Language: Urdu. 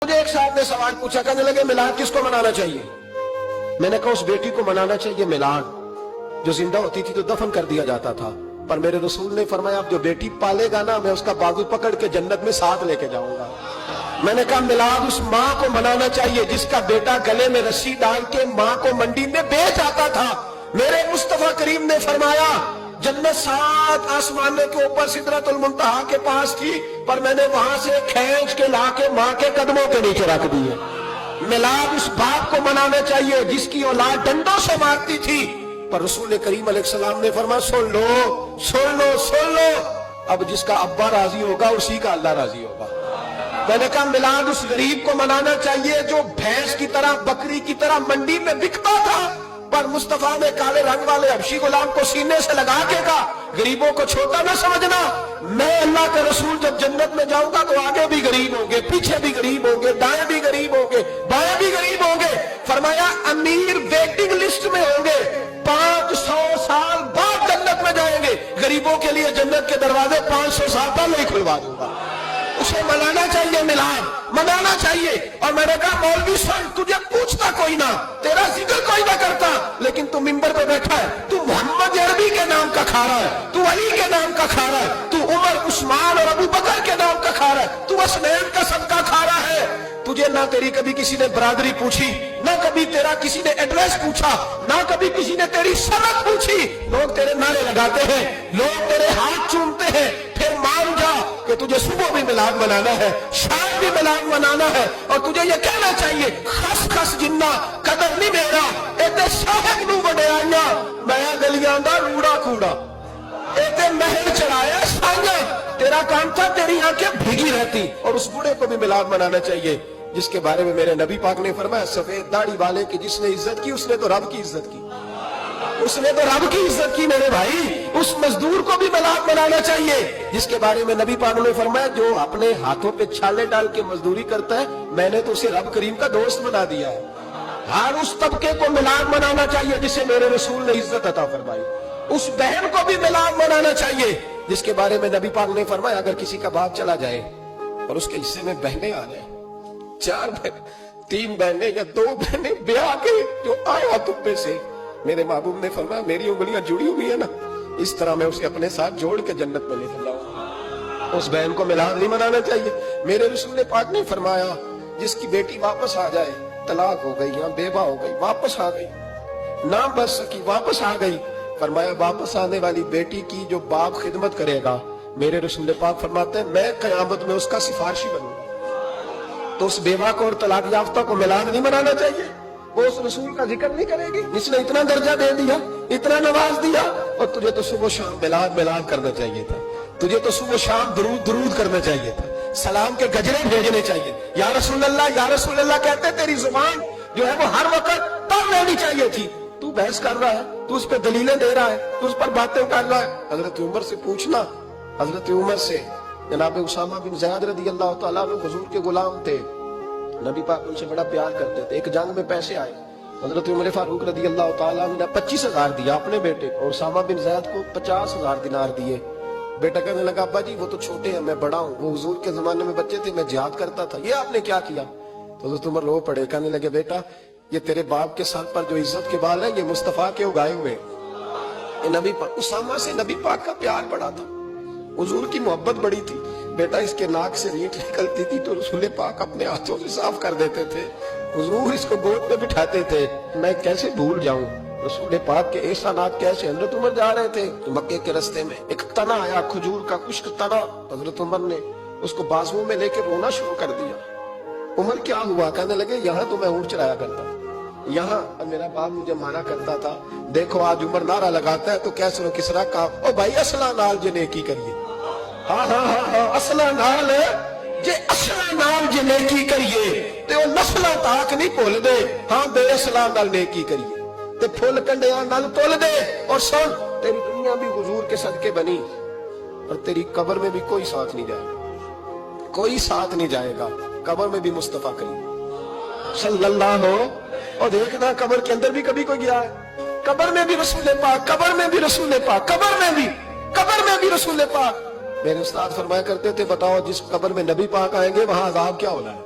مجھے ایک صاحب نے سوال پوچھا، کہنے لگے میلاد کس کو منانا چاہیے؟ میں نے کہا اس بیٹی کو منانا چاہیے میلاد جو زندہ ہوتی تھی تو دفن کر دیا جاتا تھا، پر میرے رسول نے فرمایا اب جو بیٹی پالے گا نا میں اس کا بازو پکڑ کے جنت میں ساتھ لے کے جاؤں گا۔ میں نے کہا میلاد اس ماں کو منانا چاہیے جس کا بیٹا گلے میں رسی ڈال کے ماں کو منڈی میں بیچ آتا تھا۔ میرے مصطفیٰ کریم نے فرمایا جنت 7 آسمانے کے اوپر سدرۃ المنتہا کے پاس تھی، پر میں نے وہاں سے کھینچ کے لا کے ماں کے قدموں کے نیچے رکھ دی ہے۔ میلاد اس باپ کو منانا چاہیے جس کی اولاد ڈنڈوں سے مارتی تھی، پر رسول کریم علیہ السلام نے فرمایا سن لو سن لو سن لو، اب جس کا ابا راضی ہوگا اسی کا اللہ راضی ہوگا۔ میں نے کہا میلاد اس غریب کو منانا چاہیے جو بھینس کی طرح بکری کی طرح منڈی میں بکتا تھا، پر مصطفیٰ نے کالے رنگ والے حبشی غلام کو سینے سے لگا کے کہا غریبوں کو چھوٹا نہ سمجھنا، میں اللہ کے رسول جب جنت میں جاؤں گا تو آگے بھی غریب ہوں گے، پیچھے بھی غریب ہوں گے، دائیں بھی غریب ہوں گے، بائیں بھی غریب ہوں گے۔ فرمایا امیر ویٹنگ لسٹ میں ہوں گے، 500 سال بعد جنت میں جائیں گے، غریبوں کے لیے جنت کے دروازے 500 سال پہلے ہی کھلوا دوں گا۔ اسے منانا چاہیے، میلاد منانا چاہیے۔ اور میں نے کہا مولوی صاحب تجھے پوچھتا کوئی نہ، تیرا ذکر کوئی نہ کرتا، لیکن تو ممبر پہ بیٹھا ہے، تو محمد عربی کے نام کا کھا رہا ہے، تو علی کے نام کا کھا رہا ہے، تو عمر عثمان اور ابو بکر کے نام کا کھا رہا ہے، تو اسنین کا صدقہ کھا رہا ہے۔ تجھے نہ تیری کبھی کسی نے برادری پوچھی، نہ کبھی تیرا کسی نے ایڈریس پوچھا، نہ کبھی کسی نے تیری سند پوچھی، لوگ تیرے نعرے لگاتے ہیں، لوگ تیرے ہاتھ چومتے ہیں۔ پھر مان جا کہ تجھے صبح بھی میلاد منانا ہے، شام بھی میلاد منانا ہے، اور تجھے یہ کہنا چاہیے خس خس جنہ قدر نہیں میرا ایتے صاحب نو وڈیاں میں گلیاں دا روڑا کوڑا ایتے محل چڑھایا سائیاں، تیرا کام تھا تیری آنکھیں بھیگی رہتی۔ اور اس بوڑھے کو بھی میلاد منانا چاہیے جس کے بارے میں میرے نبی پاک نے فرمایا سفید داڑھی والے کی جس نے عزت کی اس نے تو رب کی عزت کی، اس نے تو رب کی عزت کی میرے بھائی۔ اس مزدور کو بھی میلاد منانا چاہیے جس کے بارے میں نبی پاک نے فرمایا جو اپنے ہاتھوں پہ چھالے ڈال کے مزدوری کرتا ہے میں نے تو اسے رب کریم کا دوست بنا دیا ہے۔ ہر اس طبقے کو میلاد منانا چاہیے جسے میرے رسول نے عزت عطا فرمائی۔ اس بہن کو بھی میلاد منانا چاہیے جس کے بارے میں نبی پاک نے فرمایا اگر کسی کا باپ چلا جائے اور اس کے حصے میں بہنیں آ جائیں، 4 بہنیں، 3 بہنیں یا 2 بہنیں بیاہ کے جو آیا تم پہ سے، میرے محبوب نے فرمایا میری انگلیاں جڑی ہوئی ہیں نا اس طرح میں اسے اپنے ساتھ جوڑ کے جنت میں لے چلاؤں۔ اس بہن کو میلاد نہیں منانا چاہیے۔ میرے رسول پاک نے فرمایا جس کی بیٹی واپس آ جائے، طلاق ہو گئی یا بیوہ ہو گئی، واپس آ گئی، نہ بچ سکی واپس آ گئی، فرمایا واپس آنے والی بیٹی کی جو باپ خدمت کرے گا میرے رسول پاک فرماتے ہیں میں قیامت میں اس کا سفارشی بنوں گا۔ تو اس بیوہ کو اور طلاق یافتہ کو میلاد نہیں منانا چاہیے، وہ اس رسول کا ذکر نہیں کرے گی جس نے اتنا درجہ دے دیا، اتنا نواز دیا۔ اور تجھے تو صبح و شام میلاد میلاد کرنا چاہیے تھا، تجھے تو صبح و شام درود درود کرنا چاہیے تھا، سلام کے گجرے بھیجنے چاہیے، یا رسول اللہ کہتے تیری زبان جو ہے وہ ہر وقت تب رہنی چاہیے تھی۔ تو بحث کر رہا ہے، تو اس پہ دلیلیں دے رہا ہے، تو اس پر باتیں کر رہا ہے۔ حضرت عمر سے پوچھنا، حضرت عمر سے، جناب اسامہ بن زید رضی اللہ تعالیٰ عنہ حضور کے غلام تھے، نبی پاک ان سے بڑا پیار کرتے تھے۔ ایک جنگ میں پیسے آئے، حضرت عمر فاروق رضی اللہ تعالیٰ عنہ نے 25,000 دیا اپنے بیٹے کو، اور اسامہ بن زید کو 50,000 دینار دیے۔ بیٹا کہنے لگا ابا جی وہ تو چھوٹے ہیں میں بڑا ہوں، وہ حضور کے زمانے میں بچے تھے میں جہاد کرتا تھا، یہ آپ نے کیا کیا؟ تو حضرت عمر رو پڑے، کہنے لگے بیٹا یہ تیرے باپ کے سر پر جو عزت کے بال ہیں یہ مصطفیٰ کے اگائے ہوئے۔ نبی پاک اسامہ سے نبی پاک کا پیار بڑا تھا، حضور کی محبت بڑی تھی۔ بیٹا اس کے ناک سے ریٹ نکلتی تھی تو رسول پاک اپنے ہاتھوں سے صاف کر دیتے تھے، حضور اس کو گود میں بٹھاتے تھے۔ میں کیسے بھول جاؤں رسول پاک کے احسانات کیسے۔ حضرت عمر جا رہے تھے تو مکے کے رستے میں ایک تنا آیا، کھجور کا خشک تنا، حضرت عمر نے اس کو بازوؤں میں لے کے رونا شروع کر دیا۔ عمر کیا ہوا؟ کہنے لگے یہاں تو میں اونٹ چلایا کرتا، یہاں میرا باپ مجھے مانا کرتا تھا، دیکھو آج عمر نعرہ لگاتا ہے تو کیسے رو کسرا کا او بھائی اصلہ نال جے نیکی کریے، ہاں ہاں ہاں ہاں اصلہ نال جے اصلہ نال جے نیکی کریے تے وہ نسلہ تاک نہیں بھول دے، ہاں بے اصلہ نال نیکی کریے تے پھول کنڈیاں نال تول دے۔ اور سن تیری دنیا بھی حضور کے صدقے بنی اور تیری قبر میں بھی کوئی ساتھ نہیں جائے گا، کوئی ساتھ نہیں جائے گا، قبر میں بھی مصطفیٰ کریم صلی اللہ ہو۔ اور دیکھنا قبر کے اندر بھی کبھی کوئی گیا ہے، قبر میں بھی رسول پاک، قبر میں بھی رسول پاک، قبر میں بھی رسول پاک۔ میرے استاد فرمایا کرتے تھے بتاؤ جس قبر میں نبی پاک آئیں گے وہاں عذاب کیا ہونا ہے؟